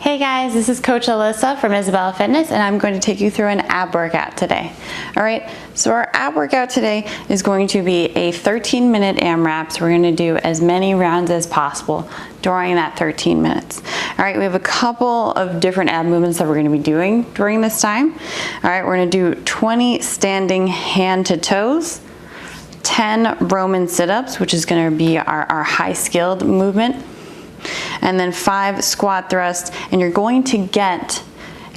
Hey guys, this is Coach Alyssa from Isabella Fitness, and I'm going to take you through an ab workout today. All right, so our ab workout today is going to be a 13-minute AMRAP. So we're going to do as many rounds as possible during that 13 minutes. All right, we have a couple of different ab movements that we're going to be doing during this time. All right, we're going to do 20 standing hand to toes, 10 Roman sit-ups, which is going to be our high-skilled movement, and then 5 squat thrusts, and you're going to get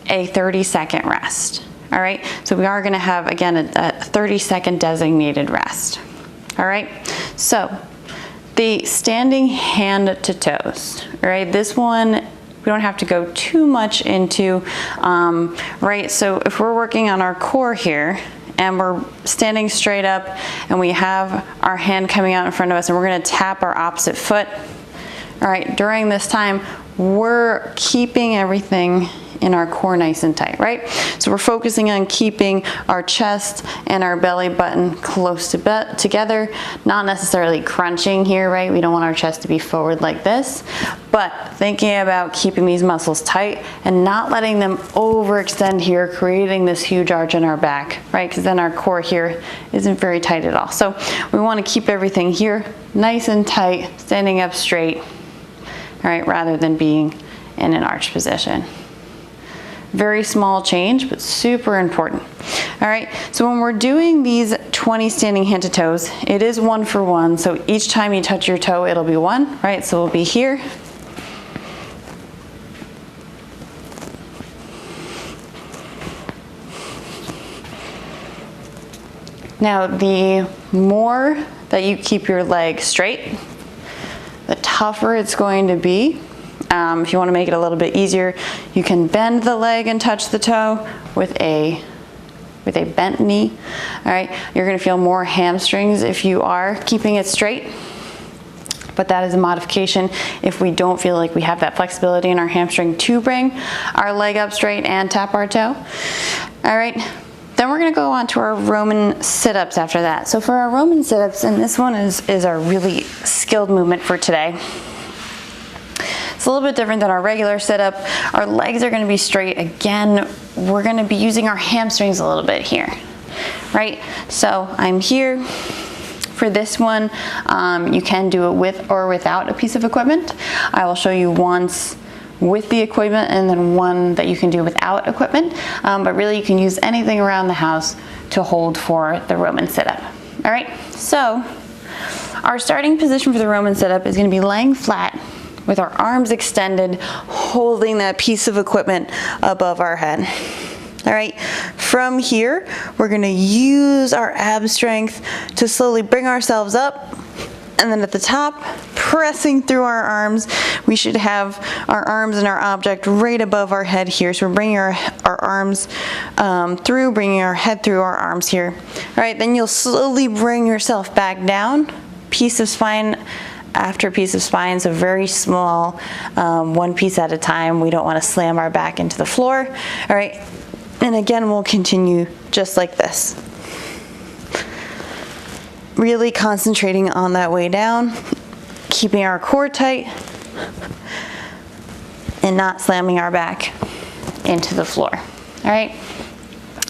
a 30-second rest. All right, so we are going to have, again, a 30-second designated rest. All right, so the standing hand to toes. All right, this one we don't have to go too much into, right? So if we're working on our core here, and we're standing straight up, and we have our hand coming out in front of us, and we're going to tap our opposite foot. All right, during this time, we're keeping everything in our core nice and tight, right? So we're focusing on keeping our chest and our belly button close together, not necessarily crunching here, right? We don't want our chest to be forward like this, but thinking about keeping these muscles tight and not letting them overextend here, creating this huge arch in our back, right? Because then our core here isn't very tight at all. So we want to keep everything here nice and tight, standing up straight, all right, rather than being in an arch position. Very small change, but super important. All right, so when we're doing these 20 standing hand to toes, it is 1 for 1. So each time you touch your toe, it'll be 1, right? So we'll be here. Now, the more that you keep your leg straight, the tougher it's going to be. If you want to make it a little bit easier, you can bend the leg and touch the toe with a bent knee. All right, you're going to feel more hamstrings if you are keeping it straight, but that is a modification if we don't feel like we have that flexibility in our hamstring to bring our leg up straight and tap our toe. All right, then we're going to go on to our Roman sit-ups after that. So for our Roman sit-ups, and this one is our really skilled movement for today. It's a little bit different than our regular sit-up. Our legs are going to be straight. Again, we're going to be using our hamstrings a little bit here, right? So I'm here. For this one, you can do it with or without a piece of equipment. I will show you once with the equipment and then one that you can do without equipment. But really, you can use anything around the house to hold for the Roman sit-up. All right, so our starting position for the Roman sit-up is going to be laying flat with our arms extended, holding that piece of equipment above our head. All right, from here, we're gonna use our ab strength to slowly bring ourselves up, and then at the top, pressing through our arms, we should have our arms and our object right above our head here. So we're bringing our arms through, bringing our head through our arms here. All right, then you'll slowly bring yourself back down, piece of spine after piece of spine, so very small, one piece at a time. We don't want to slam our back into the floor. All right, and again, we'll continue just like this. Really concentrating on that way down, keeping our core tight, and not slamming our back into the floor. All right,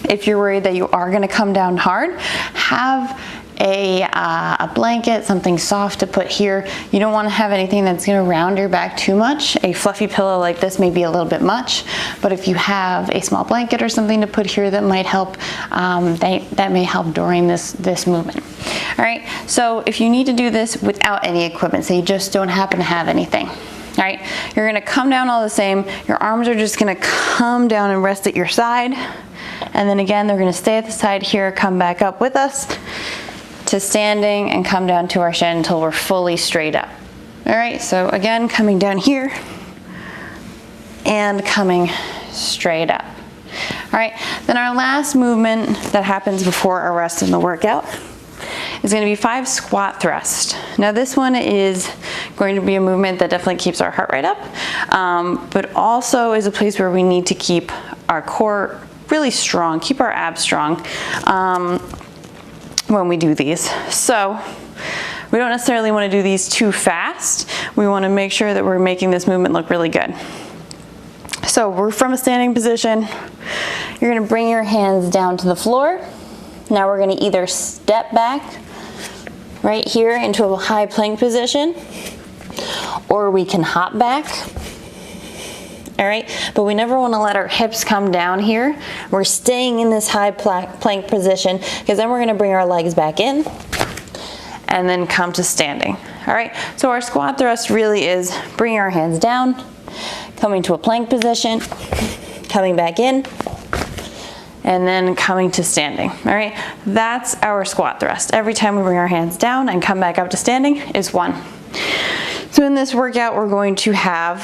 if you're worried that you are going to come down hard, have a blanket, something soft to put here. You don't want to have anything that's going to round your back too much. A fluffy pillow like this may be a little bit much, but if you have a small blanket or something to put here that might help, that may help during this movement. All right, so if you need to do this without any equipment, say you just don't happen to have anything, all right, you're going to come down all the same. Your arms are just going to come down and rest at your side, and then again, they're going to stay at the side here, come back up with us to standing and come down to our shin until we're fully straight up. All right, so again, coming down here and coming straight up. All right, then our last movement that happens before our rest in the workout is going to be 5 squat thrusts. Now this one is going to be a movement that definitely keeps our heart rate up, but also is a place where we need to keep our core really strong, keep our abs strong when we do these. So we don't necessarily want to do these too fast. We want to make sure that we're making this movement look really good. So we're from a standing position. You're gonna bring your hands down to the floor. Now we're gonna either step back right here into a high plank position, or we can hop back. All right, but we never want to let our hips come down here. We're staying in this high plank position because then we're going to bring our legs back in and then come to standing. All right, so our squat thrust really is bringing our hands down, coming to a plank position, coming back in, and then coming to standing. All right, that's our squat thrust. Every time we bring our hands down and come back up to standing is 1. So in this workout, we're going to have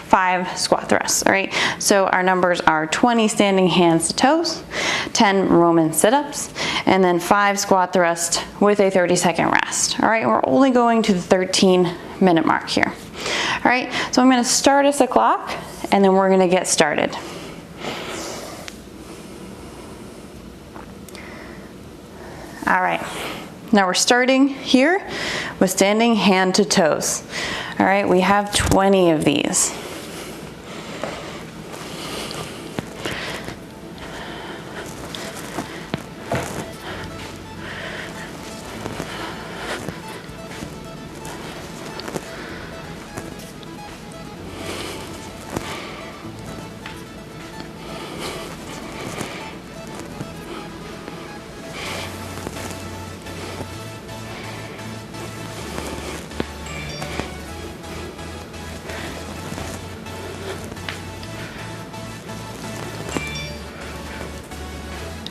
5 squat thrusts, all right? So our numbers are 20 standing hands to toes, 10 Roman sit-ups, and then 5 squat thrusts with a 30-second rest, all right? We're only going to the 13-minute mark here, all right? So I'm gonna start us a clock, and then we're gonna get started. All right, now we're starting here with standing hand to toes, all right? We have 20 of these.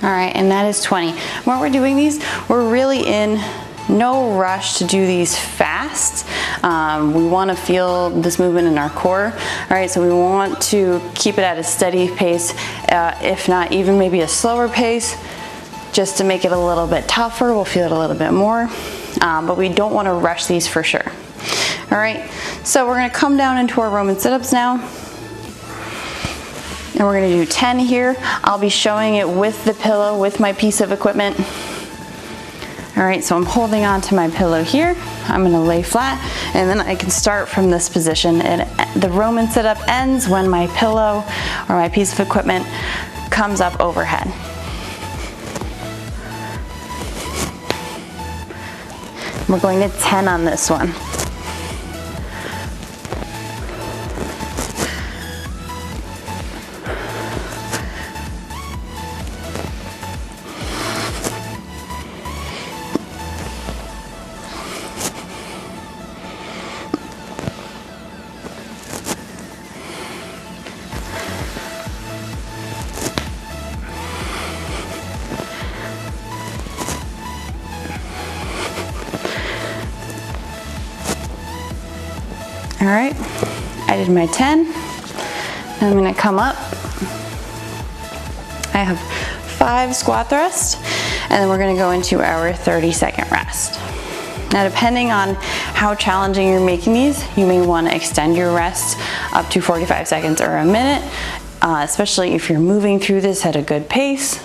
All right, and that is 20. When we're doing these, we're really in no rush to do these fast. We want to feel this movement in our core. All right, so we want to keep it at a steady pace, if not even maybe a slower pace, just to make it a little bit tougher. We'll feel it a little bit more, but we don't want to rush these for sure. All right, so we're going to come down into our Roman sit-ups now. And we're gonna do 10 here. I'll be showing it with the pillow, with my piece of equipment. All right, so I'm holding on to my pillow here. I'm gonna lay flat, and then I can start from this position. And the Roman sit-up ends when my pillow or my piece of equipment comes up overhead. We're going to 10 on this one. All right, I did my 10. I'm gonna come up. I have 5 squat thrusts, and then we're gonna go into our 30-second rest. Now, depending on how challenging you're making these, you may wanna extend your rest up to 45 seconds or a minute, especially if you're moving through this at a good pace.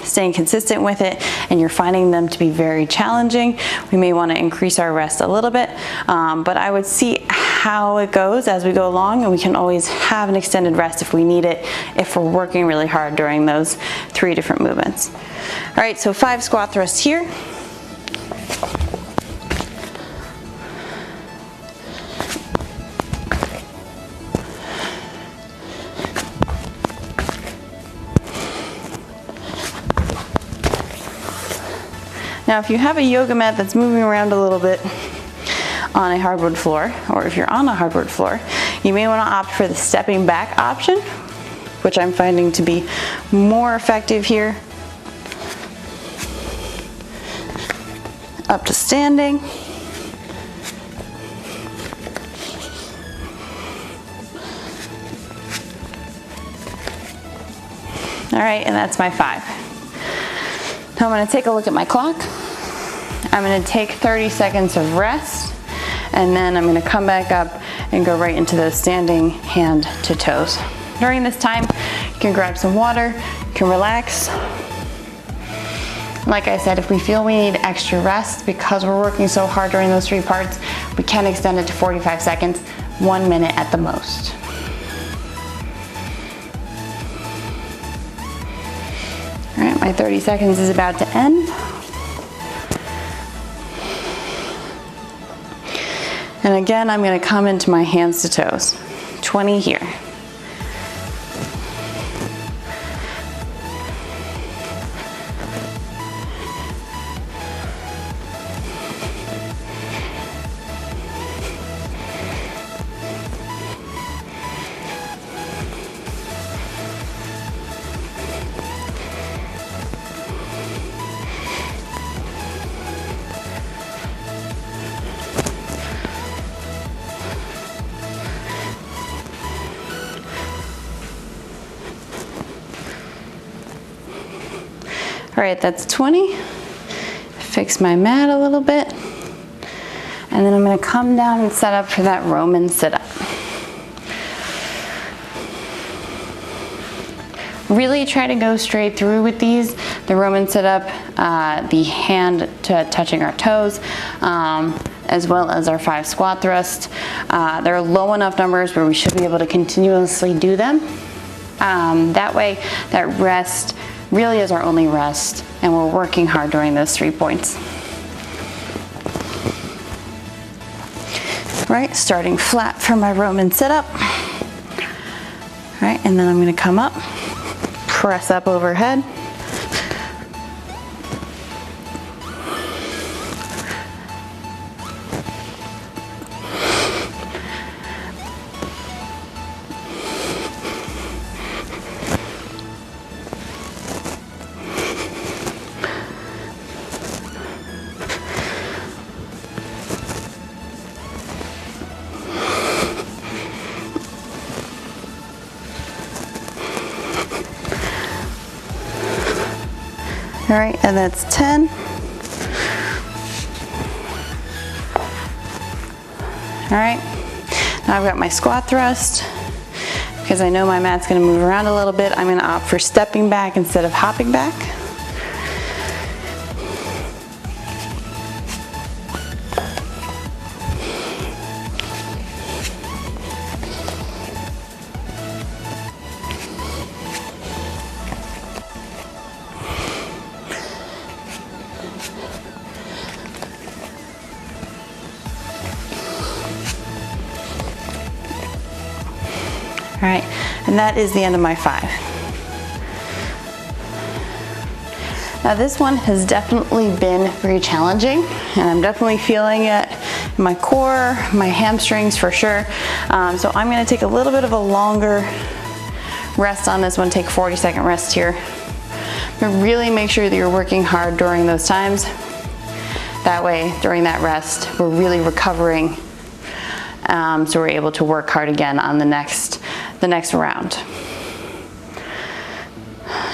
Staying consistent with it, and you're finding them to be very challenging, we may want to increase our rest a little bit, but I would see how it goes as we go along, and we can always have an extended rest if we need it, if we're working really hard during those 3 different movements. All right, so 5 squat thrusts here. Now, if you have a yoga mat that's moving around a little bit on a hardwood floor, or if you're on a hardwood floor, you may want to opt for the stepping back option, which I'm finding to be more effective here. Up to standing. All right, and that's my 5. Now I'm going to take a look at my clock. I'm going to take 30 seconds of rest, and then I'm going to come back up and go right into those standing hand to toes. During this time, you can grab some water, you can relax. Like I said, if we feel we need extra rest because we're working so hard during those 3 parts, we can extend it to 45 seconds, 1 minute at the most. All right, my 30 seconds is about to end. And again, I'm gonna come into my hands to toes. 20 here. All right, that's 20. Fix my mat a little bit. And then I'm gonna come down and set up for that Roman sit-up. Really try to go straight through with these. The Roman sit-up, the hand to touching our toes, as well as our 5 squat thrusts. They're low enough numbers where we should be able to continuously do them. That way, that rest really is our only rest, and we're working hard during those 3 points. Right, starting flat for my Roman sit-up. Right, and then I'm gonna come up, press up overhead. All right, and that's 10. All right, now I've got my squat thrust. Because I know my mat's gonna move around a little bit, I'm gonna opt for stepping back instead of hopping back. All right, and that is the end of my 5. Now this one has definitely been very challenging, and I'm definitely feeling it in my core, my hamstrings for sure. So I'm gonna take a little bit of a longer rest on this one, take a 40-second rest here. But really make sure that you're working hard during those times. That way, during that rest, we're really recovering, so we're able to work hard again on the next round.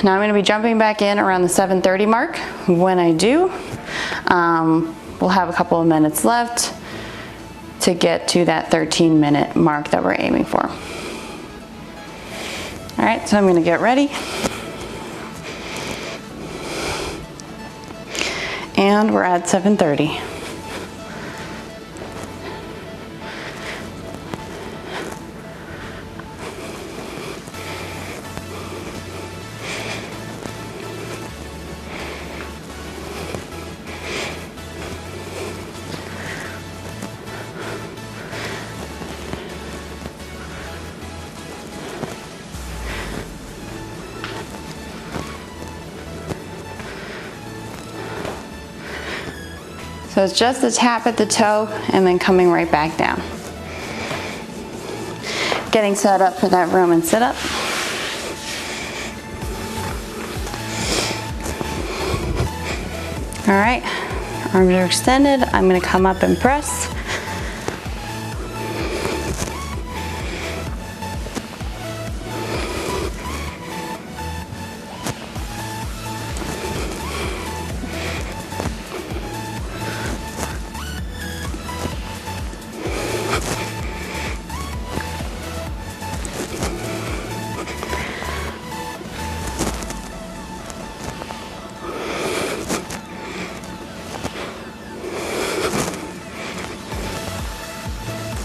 Now I'm going to be jumping back in around the 7:30 mark. When I do, we'll have a couple of minutes left to get to that 13-minute mark that we're aiming for. All right, so I'm going to get ready. And we're at 7:30. So it's just a tap at the toe and then coming right back down. Getting set up for that Roman sit-up. All right, arms are extended. I'm gonna come up and press.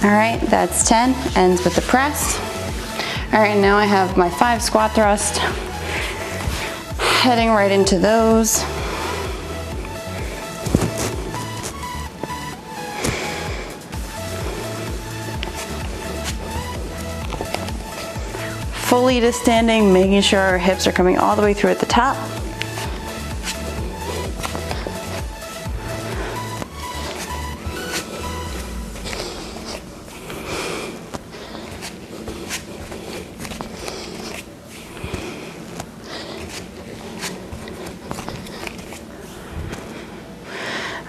All right, that's 10, ends with the press. All right, now I have my 5 squat thrust. heading right into those. Fully to standing, making sure our hips are coming all the way through at the top.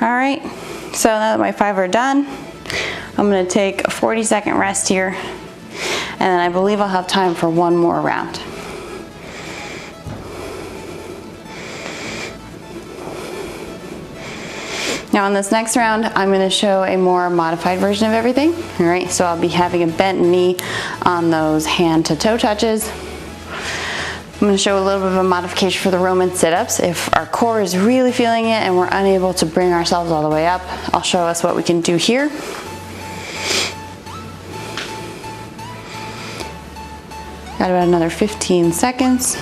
All right, so now that my 5 are done, I'm gonna take a 40-second rest here, and then I believe I'll have time for one more round. Now on this next round, I'm gonna show a more modified version of everything. All right, so I'll be having a bent knee on those hand to toe touches. I'm going to show a little bit of a modification for the Roman sit-ups. If our core is really feeling it and we're unable to bring ourselves all the way up, I'll show us what we can do here. Got about another 15 seconds.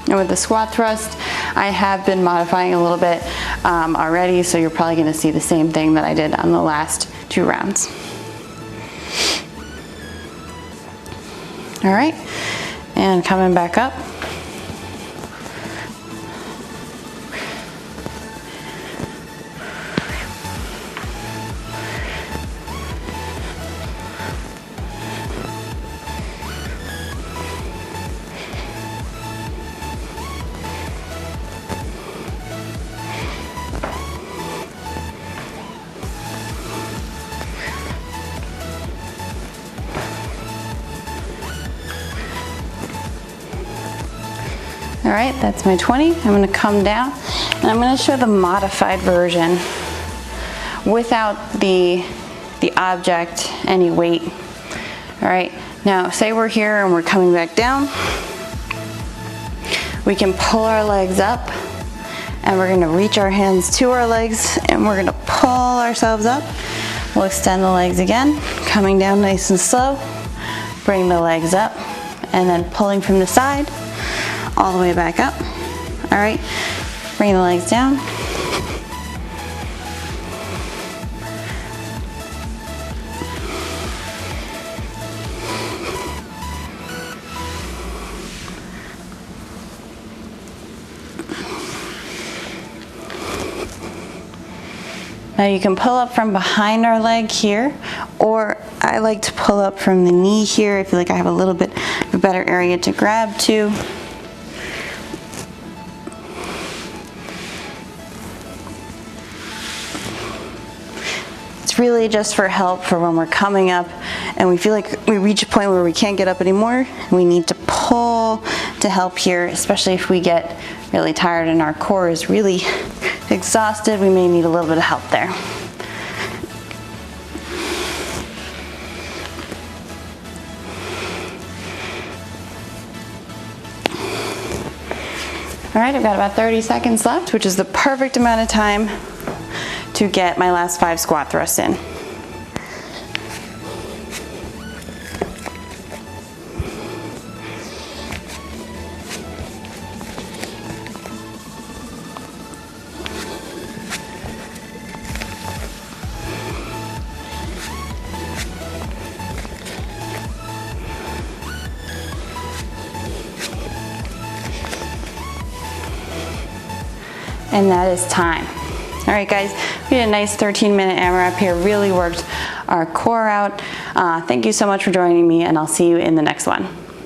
And with the squat thrust, I have been modifying a little bit already, so you're probably going to see the same thing that I did on the last 2 rounds. All right, and coming back up. All right, that's my 20. I'm gonna come down and I'm gonna show the modified version without the object, any weight. All right, now say we're here and we're coming back down. We can pull our legs up and we're gonna reach our hands to our legs and we're gonna pull ourselves up. We'll extend the legs again, coming down nice and slow. Bring the legs up and then pulling from the side all the way back up. All right, bring the legs down. Now you can pull up from behind our leg here, or I like to pull up from the knee here. I feel like I have a little bit of a better area to grab to. Really just for help for when we're coming up and we feel like we reach a point where we can't get up anymore. We need to pull to help here, especially if we get really tired and our core is really exhausted. We may need a little bit of help there. All right, I've got about 30 seconds left, which is the perfect amount of time to get my last 5 squat thrusts in. And that is time. All right, guys, we did a nice 13-minute AMRAP here. Really worked our core out. Thank you so much for joining me, and I'll see you in the next one.